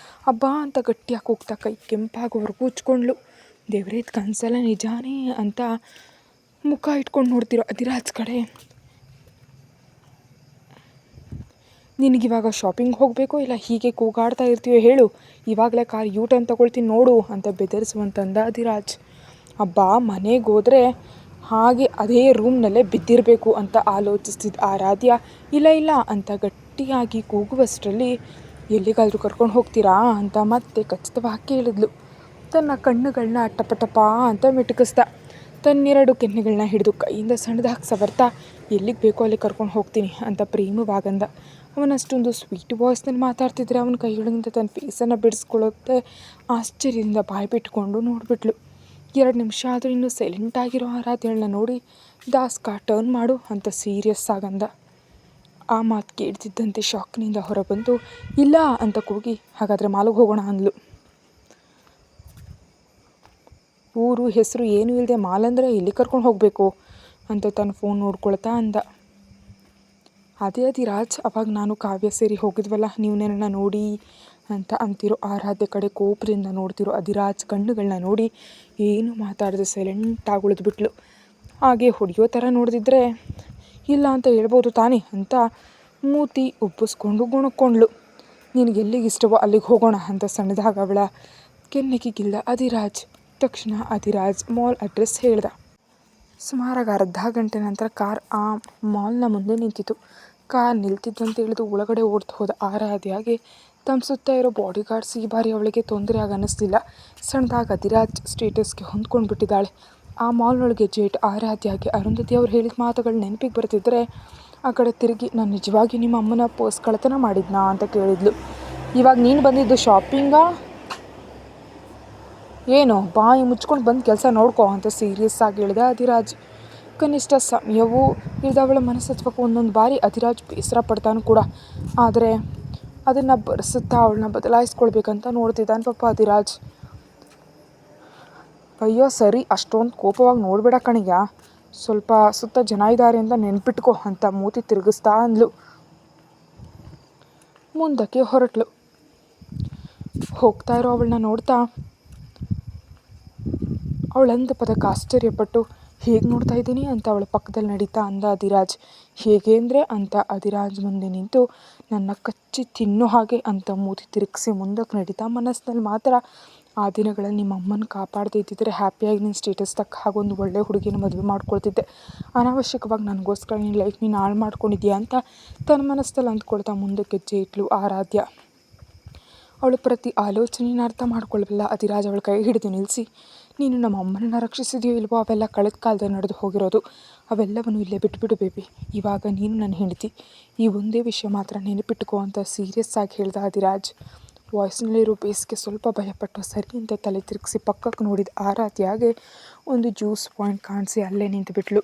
ಹಬ್ಬ ಅಂತ ಗಟ್ಟಿಯಾಗಿ ಹೋಗ್ತಾ ಕೈ ಕೆಂಪಾಗೋವರೆಗೂ ಉಚ್ಕೊಂಡ್ಳು. ದೇವ್ರೇ ಇದು ಕನಸಲ್ಲ ನಿಜಾನೇ ಅಂತ ಮುಖ ಇಟ್ಕೊಂಡು ನೋಡ್ತಿರೋ ಅಧಿರಾಜ್ ಕಡೆ, ನಿನಗಿವಾಗ ಶಾಪಿಂಗ್ ಹೋಗಬೇಕು ಇಲ್ಲ ಹೀಗೆ ಕೂಗಾಡ್ತಾ ಇರ್ತೀಯೋ ಹೇಳು, ಇವಾಗಲೇ ಕಾರ್ ಯೂ ಟರ್ನ್ ತಗೊಳ್ತೀನಿ ನೋಡು ಅಂತ ಬೆದರಿಸುವಂತಂದ ಅಧಿರಾಜ್. ಅಬ್ಬಾ ಮನೆಗೆ ಹೋದರೆ ಹಾಗೆ ಅದೇ ರೂಮ್ನಲ್ಲೇ ಬಿದ್ದಿರಬೇಕು ಅಂತ ಆಲೋಚಿಸ್ತಿದ್ದ ಆರಾಧ್ಯ ಇಲ್ಲ ಇಲ್ಲ ಅಂತ ಗಟ್ಟಿಯಾಗಿ ಕೂಗುವಷ್ಟರಲ್ಲಿ ಎಲ್ಲಿಗಾದರೂ ಕರ್ಕೊಂಡು ಹೋಗ್ತೀರಾ ಅಂತ ಮತ್ತೆ ಖಚಿತವಾಗಿ ಕೇಳಿದ್ಲು. ತನ್ನ ಕಣ್ಣುಗಳನ್ನ ಟಪಟಪ ಅಂತ ಮಿಟುಕಿಸ್ದ. ತನ್ನೆರಡು ಕೆನ್ನೆಗಳನ್ನ ಹಿಡಿದು ಕೈಯಿಂದ ಸಣ್ಣದಾಗಿ ಸವರ್ತಾ ಎಲ್ಲಿಗೆ ಬೇಕೋ ಅಲ್ಲಿ ಕರ್ಕೊಂಡು ಹೋಗ್ತೀನಿ ಅಂತ ಪ್ರೇಮವಾಗಂದ. ಅವನಷ್ಟೊಂದು ಸ್ವೀಟ್ ವಾಯ್ಸ್ನಲ್ಲಿ ಮಾತಾಡ್ತಿದ್ರೆ ಅವನ ಕೈಗಳಿಂದ ತನ್ನ ಫೇಸನ್ನು ಬಿಡಿಸ್ಕೊಳ್ಳೋತ್ತೆ ಆಶ್ಚರ್ಯದಿಂದ ಬಾಯಿ ಬಿಟ್ಕೊಂಡು ನೋಡಿಬಿಟ್ಲು. 2 ನಿಮಿಷ ಆದರೂ ಇನ್ನೂ ಸೈಲೆಂಟಾಗಿರೋ ಆರಾಧ್ಯಳನ್ನ ನೋಡಿ ದಾಸ್ಕ ಟರ್ನ್ ಮಾಡು ಅಂತ ಸೀರಿಯಸ್ ಆಗಂದ. ಆ ಮಾತು ಕೇಳ್ತಿದ್ದಂತೆ ಶಾಕ್ನಿಂದ ಹೊರಬಂದು ಇಲ್ಲ ಅಂತ ಕೂಗಿ ಹಾಗಾದರೆ ಮಾಲ್ಗೆ ಹೋಗೋಣ ಅಂದ್ಲು. ಊರು ಹೆಸರು ಏನೂ ಇಲ್ಲದೆ ಮಾಲ್ ಅಂದರೆ ಎಲ್ಲಿ ಕರ್ಕೊಂಡು ಹೋಗಬೇಕು ಅಂತ ತನ್ನ ಫೋನ್ ನೋಡ್ಕೊಳ್ತಾ ಅಂದ. ಅದೇ ಅಧಿರಾಜ್, ಅವಾಗ ನಾನು ಕಾವ್ಯ ಸೇರಿ ಹೋಗಿದ್ವಲ್ಲ ನೀವು ನನ್ನನ್ನು ನೋಡಿ ಅಂತ ಅಂತಿರೋ ಆರಾಧ್ಯ ಕಡೆ ಕೋಪದಿಂದ ನೋಡ್ತಿರೋ ಅಧಿರಾಜ್ ಕಣ್ಣುಗಳನ್ನ ನೋಡಿ ಏನು ಮಾತಾಡದೆ ಸೈಲೆಂಟಾಗಿ ಉಳಿದ್ಬಿಟ್ಲು. ಹಾಗೆ ಹೊಡೆಯೋ ಥರ ನೋಡಿದಿದ್ರೆ ಇಲ್ಲ ಅಂತ ಹೇಳ್ಬೋದು ತಾನೇ ಅಂತ ಮೂತಿ ಉಬ್ಬಿಸ್ಕೊಂಡು ಗುಣಕ್ಕೊಂಡ್ಳು. ನಿನಗೆ ಎಲ್ಲಿಗೆ ಇಷ್ಟವೋ ಅಲ್ಲಿಗೆ ಹೋಗೋಣ ಅಂತ ಸಣ್ಣದಾಗ ಅವಳ ಕೆನ್ನೆಗಿಗಿಲ್ದ ಅಧಿರಾಜ್. ತಕ್ಷಣ ಅಧಿರಾಜ್ ಮಾಲ್ ಅಡ್ರೆಸ್ ಹೇಳ್ದ. ಸುಮಾರಾಗಿ ಅರ್ಧ ಗಂಟೆ ನಂತರ ಕಾರ್ ಆ ಮಾಲ್ನ ಮುಂದೆ ನಿಂತಿತು. ಕಾರ್ ನಿಲ್ತಿದ್ದಂತೆ ಇಳಿದು ಒಳಗಡೆ ಓಡ್ತು ಹೋದ ಆರಾಧ್ಯಾಗೆ ತಮ್ಮ ಸುತ್ತ ಇರೋ ಬಾಡಿ ಗಾರ್ಡ್ಸ್ ಈ ಬಾರಿ ಅವಳಿಗೆ ತೊಂದರೆ ಆಗಿ ಅನ್ನಿಸ್ಲಿಲ್ಲ. ಸಣ್ಣದಾಗಿ ಅಧಿರಾಜ್ ಸ್ಟೇಟಸ್ಗೆ ಹೊಂದ್ಕೊಂಡು ಬಿಟ್ಟಿದ್ದಾಳೆ. ಆ ಮಾಲ್ನೊಳಗೆ ಜೇಟ್ ಆರಾಧ್ಯಾಗೆ ಅರುಂಧತಿ ಅವ್ರು ಹೇಳಿದ ಮಾತುಗಳು ನೆನಪಿಗೆ ಬರ್ತಿದ್ರೆ ಆ ಕಡೆ ತಿರುಗಿ ನಾನು ನಿಜವಾಗಿ ನಿಮ್ಮ ಅಮ್ಮನ ಪರ್ಸ್ ಕಳ್ಳತನ ಮಾಡಿದ್ನಾ ಅಂತ ಕೇಳಿದ್ಲು. ಇವಾಗ ನೀನು ಬಂದಿದ್ದು ಶಾಪಿಂಗಾ ಏನು, ಬಾಯಿ ಮುಚ್ಕೊಂಡು ಬಂದು ಕೆಲಸ ನೋಡ್ಕೋ ಅಂತ ಸೀರಿಯಸ್ ಆಗಿ ಹೇಳಿದ ಅಧಿರಾಜ್. ಕನಿಷ್ಠ ಸಮಯವೂ ಇಳಿದವಳ ಮನಸ್ತತ್ವಕ್ಕೆ ಒಂದೊಂದು ಬಾರಿ ಅಧಿರಾಜ್ ಬೇಸರ ಪಡ್ತಾನು ಕೂಡ. ಆದರೆ ಅದನ್ನು ಬರೆಸುತ್ತಾ ಅವಳನ್ನ ಬದಲಾಯಿಸ್ಕೊಳ್ಬೇಕಂತ ನೋಡ್ತಿದ್ದಾನೆ ಪಾಪ ಅಧಿರಾಜ್. ಅಯ್ಯೋ ಸರಿ, ಅಷ್ಟೊಂದು ಕೋಪವಾಗಿ ನೋಡಬೇಡ ಕಣಿಯ, ಸ್ವಲ್ಪ ಸುತ್ತ ಜನ ಇದ್ದಾರೆ ಅಂತ ನೆನ್ಪಿಟ್ಕೋ ಅಂತ ಮೂತಿ ತಿರುಗಿಸ್ತಾ ಅಂದ್ಲು. ಮುಂದಕ್ಕೆ ಹೊರಟ್ಲು. ಹೋಗ್ತಾ ಇರೋ ಅವಳನ್ನ ನೋಡ್ತಾ ಅವಳಂದ ಪದಕ್ಕೆ ಆಶ್ಚರ್ಯಪಟ್ಟು ಹೇಗೆ ನೋಡ್ತಾ ಇದ್ದೀನಿ ಅಂತ ಅವಳ ಪಕ್ಕದಲ್ಲಿ ನಡೀತಾ ಅಂದ ಅಧಿರಾಜ್. ಹೇಗೆ ಅಂದರೆ ಅಂತ ಅಧಿರಾಜ್ ಮುಂದೆ ನಿಂತು ನನ್ನ ಕಚ್ಚಿ ತಿನ್ನೋ ಹಾಗೆ ಅಂತ ಮೂತಿ ತಿರುಗಿಸಿ ಮುಂದಕ್ಕೆ ನಡೀತಾ ಮನಸ್ಸಿನಲ್ಲಿ ಮಾತ್ರ ಆ ದಿನಗಳಲ್ಲಿ ನಿಮ್ಮ ಅಮ್ಮನ ಕಾಪಾಡದೇ ಇದ್ದಿದ್ದರೆ ಹ್ಯಾಪಿಯಾಗಿ ನಿನ್ನ ಸ್ಟೇಟಸ್ ತಕ್ಕ ಹಾಗೊಂದು ಒಳ್ಳೆ ಹುಡುಗಿನ ಮದುವೆ ಮಾಡ್ಕೊಳ್ತಿದ್ದೆ, ಅನಾವಶ್ಯಕವಾಗಿ ನನಗೋಸ್ಕರ ನಿನ್ನ ಲೈಫ್ ನೀನು ಹಾಳು ಮಾಡ್ಕೊಂಡಿದ್ಯಾ ಅಂತ ತನ್ನ ಮನಸ್ಸಲ್ಲಿ ಅಂದ್ಕೊಳ್ತಾ ಮುಂದಕ್ಕೆ ಹೆಜ್ಜೆ ಇಟ್ಲು ಆರಾಧ್ಯ. ಅವಳು ಪ್ರತಿ ಆಲೋಚನೆಯನ್ನು ಅರ್ಥ ಮಾಡ್ಕೊಳ್ಬಲ್ಲ ಅಧಿರಾಜ್ ಅವಳ ಕೈ ಹಿಡಿದು ನಿಲ್ಲಿಸಿ ನೀನು ನಮ್ಮ ಅಮ್ಮನನ್ನು ರಕ್ಷಿಸಿದೆಯೋ ಇಲ್ವೋ ಅವೆಲ್ಲ ಕಳೆದ ಕಾಲದಲ್ಲಿ ನಡೆದು ಹೋಗಿರೋದು, ಅವೆಲ್ಲವನ್ನು ಇಲ್ಲೇ ಬಿಟ್ಬಿಡು ಬೇಬಿ, ಇವಾಗ ನೀನು ನನ್ನ ಹೆಂಡತಿ, ಈ ಒಂದೇ ವಿಷಯ ಮಾತ್ರ ನೆನಪಿಟ್ಟುಕೋ ಅಂತ ಸೀರಿಯಸ್ ಆಗಿ ಹೇಳ್ದ ಅಧಿರಾಜ್. ವಾಯ್ಸ್ನಲ್ಲಿರೋ ಬೇಸ್ಗೆ ಸ್ವಲ್ಪ ಭಯಪಟ್ಟು ಸರಿ ಅಂತ ತಲೆ ತಿರುಗಿಸಿ ಪಕ್ಕಕ್ಕೆ ನೋಡಿದ ಆರಾಧ್ಯಾಗೆ ಒಂದು ಜ್ಯೂಸ್ ಪಾಯಿಂಟ್ ಕಾಣಿಸಿ ಅಲ್ಲೇ ನಿಂತುಬಿಟ್ಲು.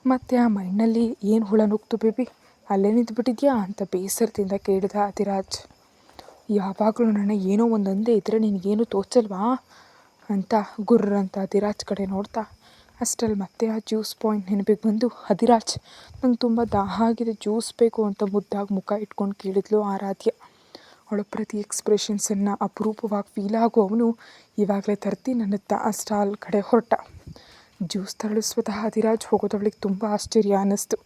ಮತ್ತು ಆ ಮೈಂಡ್ನಲ್ಲಿ ಏನು ಹುಳ ನುಗ್ತು ಬೇಬಿ, ಅಲ್ಲೇ ನಿಂತ್ಬಿಟ್ಟಿದ್ಯಾ ಅಂತ ಬೇಸರದಿಂದ ಕೇಳಿದ ಅಧಿರಾಜ್. ಯಾವಾಗಲೂ ನನ್ನ ಏನೋ ಒಂದು ಅಂದೇ ಇದ್ದರೆ ನಿನಗೇನು ತೋಚಲ್ವಾ ಅಂತ ಗುರ್ರಂತ ಅಧಿರಾಜ್ ಕಡೆ ನೋಡ್ತಾ, ಅಷ್ಟರಲ್ಲಿ ಮತ್ತೆ ಆ ಜ್ಯೂಸ್ ಪಾಯಿಂಟ್ ನೆನಪಿಗೆ ಬಂದು, ಅಧಿರಾಜ್ ನಂಗೆ ತುಂಬ ದಾಹ ಆಗಿದೆ, ಜ್ಯೂಸ್ ಬೇಕು ಅಂತ ಮುದ್ದಾಗಿ ಮುಖ ಇಟ್ಕೊಂಡು ಕೇಳಿದ್ಲು ಆರಾಧ್ಯ. ಅವಳ ಪ್ರತಿ ಎಕ್ಸ್ಪ್ರೆಷನ್ಸನ್ನು ಅಪರೂಪವಾಗಿ ಫೀಲ್ ಆಗೋ ಅವನು ಇವಾಗಲೇ ತರ್ತೀನಿ ಅನ್ನುತ್ತಾ ಆ ಸ್ಟಾಲ್ ಕಡೆ ಹೊರಟ. ಜ್ಯೂಸ್ ತರಲು ಸ್ವತಃ ಅಧಿರಾಜ್ ಹೋಗೋದವಳಿಗೆ ತುಂಬ ಆಶ್ಚರ್ಯ ಅನ್ನಿಸ್ತು.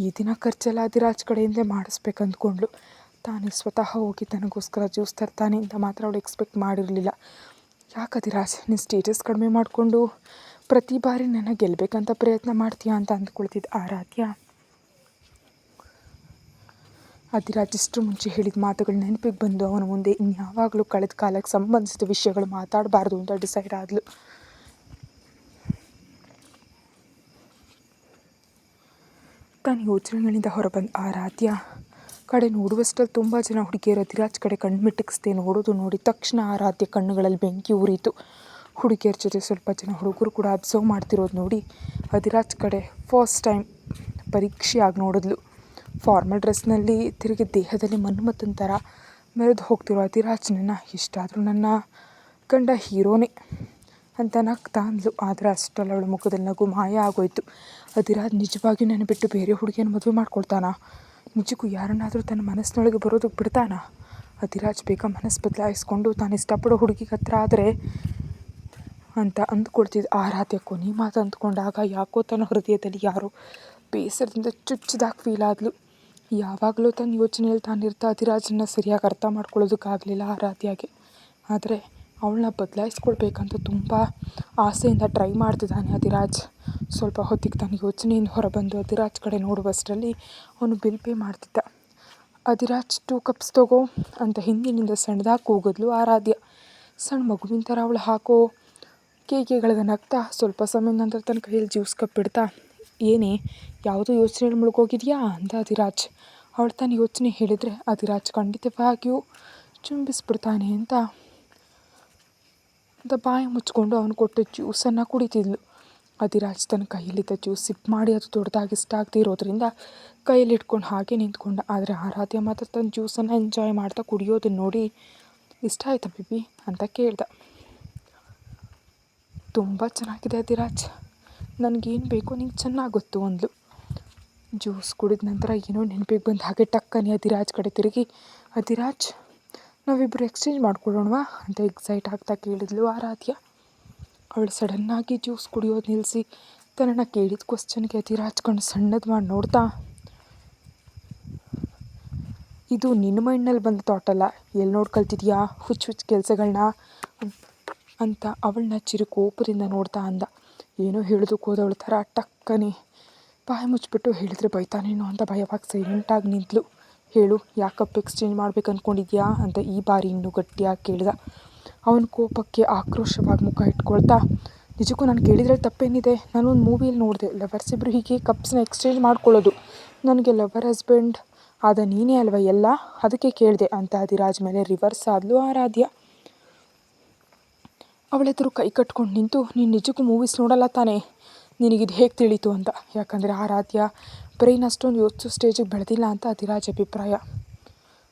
ಈ ದಿನ ಖರ್ಚೆಲ್ಲ ಅಧಿರಾಜ್ ಕಡೆಯಿಂದಲೇ ಮಾಡಿಸ್ಬೇಕು ಅಂದ್ಕೊಂಡ್ಳು. ತಾನೇ ಸ್ವತಃ ಹೋಗಿ ತನಗೋಸ್ಕರ ಜ್ಯೂಸ್ ತರ್ತಾನೆ ಅಂತ ಮಾತ್ರ ಅವಳು ಎಕ್ಸ್ಪೆಕ್ಟ್ ಮಾಡಿರಲಿಲ್ಲ. ಯಾಕೆ ಅಧಿರಾಜ್ ನೀನು ಸ್ಟೇಟಸ್ ಕಡಿಮೆ ಮಾಡಿಕೊಂಡು ಪ್ರತಿ ಬಾರಿ ನನ್ನ ಗೆಲ್ಲಬೇಕಂತ ಪ್ರಯತ್ನ ಮಾಡ್ತೀಯಾ ಅಂತ ಅಂದ್ಕೊಳ್ತಿದ್ದ ಆರಾಧ್ಯ. ಅಧಿರಾಜ್ ಇಷ್ಟು ಮುಂಚೆ ಹೇಳಿದ ಮಾತುಗಳು ನೆನಪಿಗೆ ಬಂದು ಅವನ ಮುಂದೆ ಇನ್ಯಾವಾಗಲೂ ಕಳೆದ ಕಾಲಕ್ಕೆ ಸಂಬಂಧಿಸಿದ ವಿಷಯಗಳು ಮಾತಾಡಬಾರ್ದು ಅಂತ ಡಿಸೈಡ್ ಆದಳು. ತಾನು ಯೋಚನೆಗಳಿಂದ ಹೊರಬಂದ ಆರಾಧ್ಯ ಕಡೆ ನೋಡುವಷ್ಟರಲ್ಲಿ ತುಂಬ ಜನ ಹುಡುಗಿಯರು ಅಧಿರಾಜ್ ಕಡೆ ಕಣ್ಮಿಟ್ಟಿಕ್ಸ್ದೆ ನೋಡೋದು ನೋಡಿ ತಕ್ಷಣ ಆರಾಧ್ಯ ಕಣ್ಣುಗಳಲ್ಲಿ ಬೆಂಕಿ ಉರಿಯಿತು. ಹುಡುಗಿಯರ ಜೊತೆ ಸ್ವಲ್ಪ ಜನ ಹುಡುಗರು ಕೂಡ ಅಬ್ಸರ್ವ್ ಮಾಡ್ತಿರೋದು ನೋಡಿ ಅಧಿರಾಜ್ ಕಡೆ ಫಸ್ಟ್ ಟೈಮ್ ಪರೀಕ್ಷೆಯಾಗಿ ನೋಡಿದ್ಲು. ಫಾರ್ಮಲ್ ಡ್ರೆಸ್ನಲ್ಲಿ ತಿರುಗಿ ದೇಹದಲ್ಲಿ ಮನ್ಮಥನ ಥರ ಮೆರೆದು ಹೋಗ್ತಿರೋ ಅಧಿರಾಜ್ನನ್ನು ಎಷ್ಟಾದರೂ ನನ್ನ ಗಂಡ ಹೀರೋನೇ ಅಂತ ನಗ್ತಾ ಅಂದ್ಲು. ಆದರೆ ಅಷ್ಟರಲ್ಲಿ ಅವಳ ಮುಖದಲ್ಲಿ ನಗು ಮಾಯ ಆಗೋಯ್ತು. ಅಧಿರಾಜ್ ನಿಜವಾಗಿಯೂ ನನ್ನ ಬಿಟ್ಟು ಬೇರೆ ಹುಡುಗಿಯನ್ನು ಮದುವೆ ಮಾಡ್ಕೊಳ್ತಾನಾ? ನಿಜಕ್ಕೂ ಯಾರನ್ನಾದರೂ ತನ್ನ ಮನಸ್ಸಿನೊಳಗೆ ಬರೋದಕ್ಕೆ ಬಿಡ್ತಾನಾ? ಅಧಿರಾಜ್ ಬೇಗ ಮನಸ್ಸು ಬದಲಾಯಿಸ್ಕೊಂಡು ತಾನು ಇಷ್ಟಪಡೋ ಹುಡುಗಿಗೆ ಹತ್ರ ಆದರೆ ಅಂತ ಅಂದ್ಕೊಳ್ತಿದ್ದ ಆರಾಧ್ಯ ಕೊನೆ ಮಾತು ಅಂದ್ಕೊಂಡಾಗ ಯಾಕೋ ತನ್ನ ಹೃದಯದಲ್ಲಿ ಯಾರೋ ಬೇಸರದಿಂದ ಚುಚ್ಚಿದಾಗ ಫೀಲ್ ಆದಳು. ಯಾವಾಗಲೂ ತನ್ನ ಯೋಚನೆಯಲ್ಲಿ ತಾನಿರ್ತಾ ಅಧಿರಾಜನ್ನ ಸರಿಯಾಗಿ ಅರ್ಥ ಮಾಡ್ಕೊಳ್ಳೋದಕ್ಕಾಗಲಿಲ್ಲ ಆರಾಧ್ಯಗೆ. ಆದರೆ ಅವಳನ್ನ ಬದಲಾಯಿಸ್ಕೊಳ್ಬೇಕಂತ ತುಂಬ ಆಸೆಯಿಂದ ಟ್ರೈ ಮಾಡ್ತಿದ್ದಾನೆ ಅಧಿರಾಜ್. ಸ್ವಲ್ಪ ಹೊತ್ತಿಗೆ ತನ್ನ ಯೋಚನೆಯಿಂದ ಹೊರಬಂದು ಅಧಿರಾಜ್ ಕಡೆ ನೋಡುವಷ್ಟರಲ್ಲಿ ಅವನು ಬಿಲ್ ಪೇ ಮಾಡ್ತಿದ್ದ. ಅಧಿರಾಜ್ 2 ಕಪ್ಸ್ ತಗೋ ಅಂತ ಹಿಂದಿನಿಂದ ಸಣ್ಣದಾಗಿ ಕೂಗಿದ್ಲು ಆರಾಧ್ಯ. ಸಣ್ಣ ಮಗುವಿನ ಥರ ಅವಳು ಹಾಕೋ ಕೇಕೆಗಳಿಗೆ ನಗ್ತಾ ಸ್ವಲ್ಪ ಸಮಯದ ನಂತರ ತನ್ನ ಕೈಯಲ್ಲಿ ಜ್ಯೂಸ್ ಕಪ್ ಬಿಡ್ತಾ, ಏನೇ ಯಾವುದೋ ಯೋಚನೆಯಲ್ಲಿ ಮುಳುಗೋಗಿದೆಯಾ ಅಂದ ಅಧಿರಾಜ್. ಅವಳು ತನ್ನ ಯೋಚನೆ ಹೇಳಿದರೆ ಅಧಿರಾಜ್ ಖಂಡಿತವಾಗಿಯೂ ಚುಂಬಿಸ್ಬಿಡ್ತಾನೆ ಅಂತ ಬಾಯಿ ಮುಚ್ಕೊಂಡು ಅವನು ಕೊಟ್ಟ ಜ್ಯೂಸನ್ನು ಕುಡಿತಿದ್ಲು. ಅಧಿರಾಜ್ ತನ್ನ ಕೈಯಲ್ಲಿದ್ದ ಜ್ಯೂಸ್ ಸಿಪ್ ಮಾಡಿ ಅದು ದೊಡ್ಡದಾಗಿ ಇಷ್ಟ ಆಗದೆ ಇರೋದ್ರಿಂದ ಕೈಯಲ್ಲಿ ಇಟ್ಕೊಂಡು ಹಾಗೆ ನಿಂತ್ಕೊಂಡ. ಆದರೆ ಆರಾಧ್ಯ ಮಾತ್ರ ತನ್ನ ಜ್ಯೂಸನ್ನು ಎಂಜಾಯ್ ಮಾಡ್ತಾ ಕುಡಿಯೋದನ್ನು ನೋಡಿ, ಇಷ್ಟ ಆಯ್ತಾ ಬೇಬಿ ಅಂತ ಕೇಳ್ದ. ತುಂಬ ಚೆನ್ನಾಗಿದೆ ಅಧಿರಾಜ್, ನನಗೇನು ಬೇಕೋ ನಿಂಗೆ ಚೆನ್ನಾಗಿ ಗೊತ್ತು ಅಂದ್ಲು. ಜ್ಯೂಸ್ ಕುಡಿದ ನಂತರ ಏನೋ ನೆನಪಿಗೆ ಬಂದು ಹಾಗೆ ಟಕ್ಕನೆ ಅಧಿರಾಜ್ ಕಡೆ ತಿರುಗಿ, ಅಧಿರಾಜ್ ನಾವಿಬ್ಬರು ಎಕ್ಸ್ಚೇಂಜ್ ಮಾಡ್ಕೊಳ್ಳೋಣವಾ ಅಂತ ಎಕ್ಸೈಟ್ ಆಗ್ತಾ ಕೇಳಿದ್ಲು ಆರಾಧ್ಯ. ಅವಳು ಸಡನ್ನಾಗಿ ಜ್ಯೂಸ್ ಕುಡಿಯೋದು ನಿಲ್ಲಿಸಿ ತನ್ನನ್ನು ಕೇಳಿದ ಕ್ವಶನ್ಗೆ ಅಧಿರಾಜ್ ಕಣ್ಣು ಸಣ್ಣದು ಮಾಡಿ ನೋಡ್ತಾ, ಇದು ನಿನ್ನ ಮೈಂಡ್ನಲ್ಲಿ ಬಂದ ಥಾಟಲ್ಲ, ಎಲ್ಲಿ ನೋಡಿ ಕಲ್ತಿದ್ಯಾ ಹುಚ್ಚು ಹುಚ್ಚು ಕೆಲಸಗಳನ್ನ ಅಂತ ಅವಳನ್ನ ಚಿರುಕೋಪದಿಂದ ನೋಡ್ತಾ ಅಂದ. ಏನೋ ಹೇಳೋದಕ್ಕೆ ಹೋದವಳ ಥರ ಟಕ್ಕನೆ ಬಾಯಿ ಮುಚ್ಚಿಬಿಟ್ಟು ಹೇಳಿದ್ರೆ ಬೈತಾನೇನೋ ಅಂತ ಭಯವಾಗಿ ಸೈಲೆಂಟಾಗಿ ನಿಂತಳು. ಹೇಳು, ಯಾಕೆ ಕಪ್ ಎಕ್ಸ್ಚೇಂಜ್ ಮಾಡ್ಬೇಕು ಅಂದ್ಕೊಂಡಿದ್ಯಾ ಅಂತ ಈ ಬಾರಿ ಇನ್ನೂ ಗಟ್ಟಿಯಾಗಿ ಕೇಳಿದ. ಅವನ ಕೋಪಕ್ಕೆ ಆಕ್ರೋಶವಾಗಿ ಮುಖ ಇಟ್ಕೊಳ್ತಾ, ನಿಜಕ್ಕೂ ನಾನು ಕೇಳಿದ್ರಲ್ಲಿ ತಪ್ಪೇನಿದೆ? ನಾನೊಂದು ಮೂವಿಯಲ್ಲಿ ನೋಡಿದೆ, ಲವರ್ಸ್ ಇಬ್ಬರು ಹೀಗೆ ಕಪ್ಸ್ನ ಎಕ್ಸ್ಚೇಂಜ್ ಮಾಡ್ಕೊಳ್ಳೋದು. ನನಗೆ ಲವರ್ ಹಸ್ಬೆಂಡ್ ಆದ ನೀನೇ ಅಲ್ವ ಎಲ್ಲ, ಅದಕ್ಕೆ ಕೇಳಿದೆ ಅಂತ ಅಧಿರಾಜ್ ಮೇಲೆ ರಿವರ್ಸ್ ಆದಲು ಆರಾಧ್ಯ. ಅವಳೆದುರು ಕೈ ಕಟ್ಕೊಂಡು ನಿಂತು, ನೀನು ನಿಜಕ್ಕೂ ಮೂವೀಸ್ ನೋಡಲ್ಲ ತಾನೇ, ನಿನಗಿದು ಹೇಗೆ ತಿಳಿತು ಅಂತ. ಯಾಕಂದರೆ ಆರಾಧ್ಯ ಬ್ರೈನ್ ಅಷ್ಟೊಂದು ಯೋಚಿಸೋ ಸ್ಟೇಜಿಗೆ ಬೆಳೆದಿಲ್ಲ ಅಂತ ಅಧಿರಾಜ್ ಅಭಿಪ್ರಾಯ.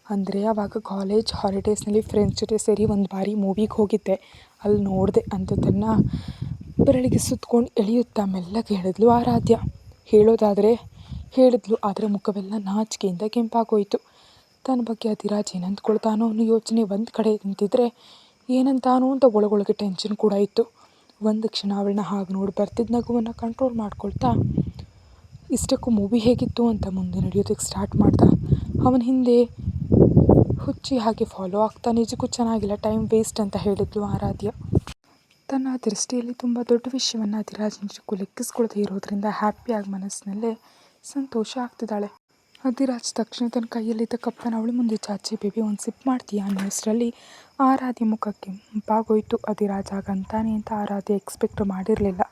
ಅಂದರೆ ಆವಾಗ ಕಾಲೇಜ್ ಹಾಲಿಡೇಸ್ನಲ್ಲಿ ಫ್ರೆಂಡ್ಸ್ ಜೊತೆ ಸೇರಿ ಒಂದು ಬಾರಿ ಮೂವಿಗೆ ಹೋಗಿದ್ದೆ, ಅಲ್ಲಿ ನೋಡಿದೆ ಅಂತ ತನ್ನ ಬೆರಳಿಗೆ ಸುತ್ಕೊಂಡು ಎಳೆಯುತ್ತಾ ಮೆಲ್ಲಗೆ ಹೇಳಿದ್ಲು ಆರಾಧ್ಯ. ಹೇಳಿದ್ಲು ಆದರೆ ಮುಖವೆಲ್ಲ ನಾಚಿಕೆಯಿಂದ ಕೆಂಪಾಗೋಯಿತು. ತನ್ನ ಬಗ್ಗೆ ಅಧಿರಾಜ್ ಏನಂದ್ಕೊಳ್ತಾನೋ ಅನ್ನೋ ಯೋಚನೆ ಒಂದು ಕಡೆ ನಿಂತಿದ್ರೆ, ಏನಂತಾನೋ ಅಂತ ಒಳಗೊಳಗೆ ಟೆನ್ಷನ್ ಕೂಡ ಇತ್ತು. ಒಂದು ಕ್ಷಣ ಅವಳನ್ನ ಹಾಗೆ ನೋಡಿ ಬರ್ತಿದ್ದ ನಗುವನ್ನು ಕಂಟ್ರೋಲ್ ಮಾಡ್ಕೊಳ್ತಾ, ಇಷ್ಟಕ್ಕೂ ಮೂವಿ ಹೇಗಿತ್ತು ಅಂತ ಮುಂದೆ ನಡೆಯೋದಕ್ಕೆ ಸ್ಟಾರ್ಟ್ ಮಾಡ್ದ. ಅವನ ಹಿಂದೆ ಹುಚ್ಚಿ ಹಾಗೆ ಫಾಲೋ ಆಗ್ತಾ, ನಿಜಕ್ಕೂ ಚೆನ್ನಾಗಿಲ್ಲ, ಟೈಮ್ ವೇಸ್ಟ್ ಅಂತ ಹೇಳಿದ್ಲು ಆರಾಧ್ಯ. ತನ್ನ ದೃಷ್ಟಿಯಲ್ಲಿ ತುಂಬ ದೊಡ್ಡ ವಿಷಯವನ್ನು ಅಧಿರಾಜ್ ನಿಜಕ್ಕೂ ಲೆಕ್ಕಿಸ್ಕೊಳ್ದೇ ಇರೋದ್ರಿಂದ ಹ್ಯಾಪಿಯಾಗಿ ಮನಸ್ಸಿನಲ್ಲೇ ಸಂತೋಷ ಆಗ್ತಿದ್ದಾಳೆ. ಅಧಿರಾಜ್ ತಕ್ಷಣ ತನ್ನ ಕೈಯಲ್ಲಿದ್ದ ಕಪ್ಪನ್ನು ಅವಳ ಮುಂದೆ ಚಾಚಿ, ಬೇಬಿ ಒಂದು ಸಿಪ್ ಮಾಡ್ತೀಯಾ ಅನ್ನೋಷ್ಟರಲ್ಲಿ ಆರಾಧ್ಯ ಮುಖಕ್ಕೆ ಕೆಂಪಾಗೋಯ್ತು. ಅಧಿರಾಜ್ ಆಗಂತಾನೆ ಅಂತ ಆರಾಧ್ಯ ಎಕ್ಸ್ಪೆಕ್ಟ್ ಮಾಡಿರಲಿಲ್ಲ.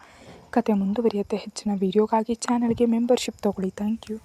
ಕತೆ ಮುಂದುವರಿಯುತ್ತೆ. ಹೆಚ್ಚಿನ ವೀಡಿಯೋಗಾಗಿ ಚಾನಲ್ಗೆ ಮೆಂಬರ್ಶಿಪ್ ತೊಗೊಳ್ಳಿ. Thank you.